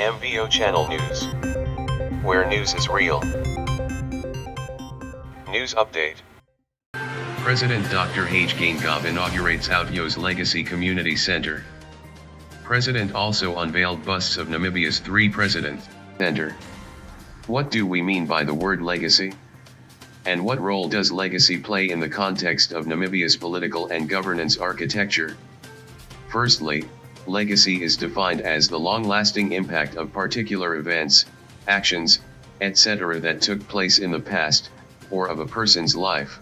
MVO Channel News, where news is real. News update. President Dr. geingob inaugurates Outjo's Legacy Community Center. President also unveiled busts of Namibia's 3 presidents. Center. What do we mean by the word legacy? And what role does legacy play in the context of Namibia's political and governance architecture? Firstly, legacy is defined as the long-lasting impact of particular events, actions, etc. that took place in the past, or of a person's life.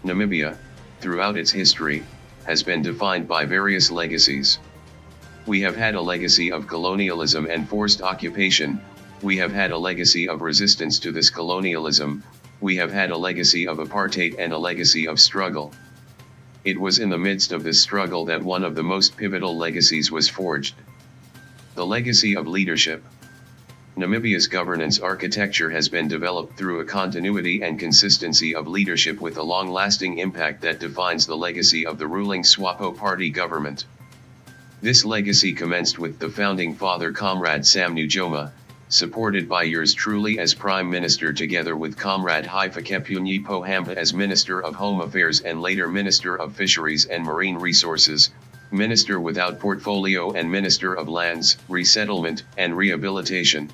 Namibia, throughout its history, has been defined by various legacies. We have had a legacy of colonialism and forced occupation. We have had a legacy of resistance to this colonialism. We have had a legacy of apartheid and a legacy of struggle. It was in the midst of this struggle that one of the most pivotal legacies was forged. The legacy of leadership. Namibia's governance architecture has been developed through a continuity and consistency of leadership with a long-lasting impact that defines the legacy of the ruling SWAPO party government. This legacy commenced with the founding father Comrade Sam Nujoma, supported by yours truly as Prime Minister together with Comrade Hifikepunye Pohamba as Minister of Home Affairs and later Minister of Fisheries and Marine Resources, Minister without Portfolio and Minister of Lands, Resettlement and Rehabilitation.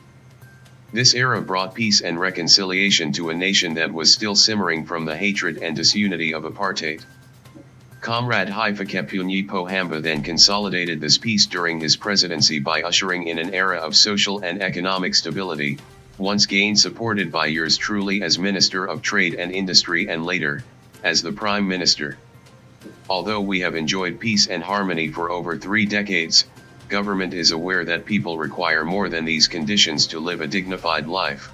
This era brought peace and reconciliation to a nation that was still simmering from the hatred and disunity of apartheid. Comrade Hifikepunye Pohamba then consolidated this peace during his presidency by ushering in an era of social and economic stability, once again supported by yours truly as Minister of Trade and Industry and later, as the Prime Minister. Although we have enjoyed peace and harmony for over 3 decades, government is aware that people require more than these conditions to live a dignified life.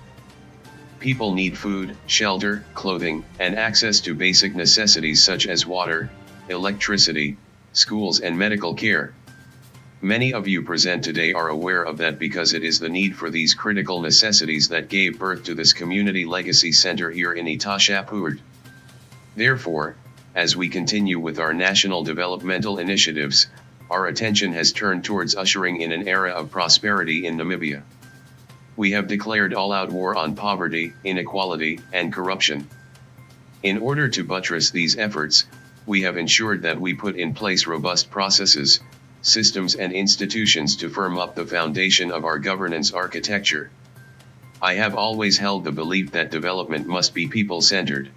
People need food, shelter, clothing, and access to basic necessities such as water, electricity, schools and medical care. Many of you present today are aware of that because it is the need for these critical necessities that gave birth to this Community Legacy Center here in Outjo. Therefore, as we continue with our national developmental initiatives, our attention has turned towards ushering in an era of prosperity in Namibia. We have declared all-out war on poverty, inequality, and corruption. In order to buttress these efforts, we have ensured that we put in place robust processes, systems and institutions to firm up the foundation of our governance architecture. I have always held the belief that development must be people-centered.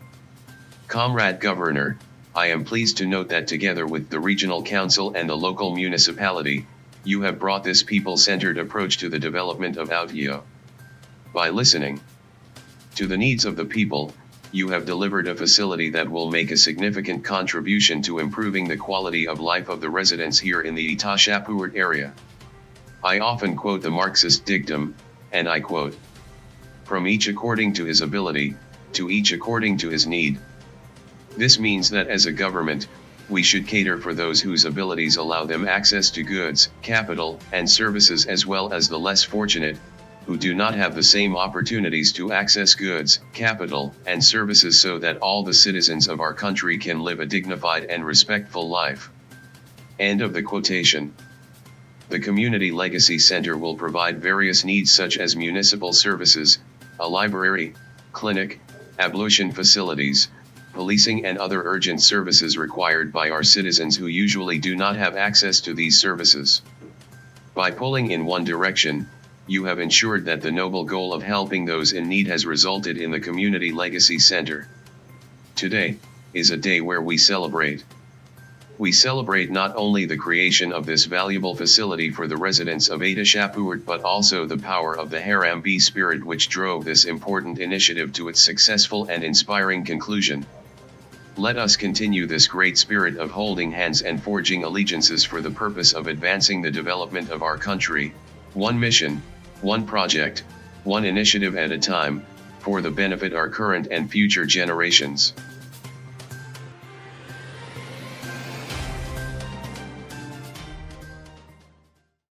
Comrade Governor, I am pleased to note that together with the Regional Council and the local municipality, you have brought this people-centered approach to the development of Outjo. By listening to the needs of the people, you have delivered a facility that will make a significant contribution to improving the quality of life of the residents here in the Outjo area. I often quote the Marxist dictum, and I quote, "From each according to his ability, to each according to his need." This means that as a government, we should cater for those whose abilities allow them access to goods, capital, and services as well as the less fortunate, who do not have the same opportunities to access goods, capital, and services so that all the citizens of our country can live a dignified and respectful life. End of the quotation. The Community Legacy Center will provide various needs such as municipal services, a library, clinic, ablution facilities, policing and other urgent services required by our citizens who usually do not have access to these services. By pulling in one direction, you have ensured that the noble goal of helping those in need has resulted in the Community Legacy Center. Today is a day where we celebrate. We celebrate not only the creation of this valuable facility for the residents of Outjo but also the power of the Harambee spirit which drove this important initiative to its successful and inspiring conclusion. Let us continue this great spirit of holding hands and forging allegiances for the purpose of advancing the development of our country, one mission, one project, one initiative at a time, for the benefit of our current and future generations.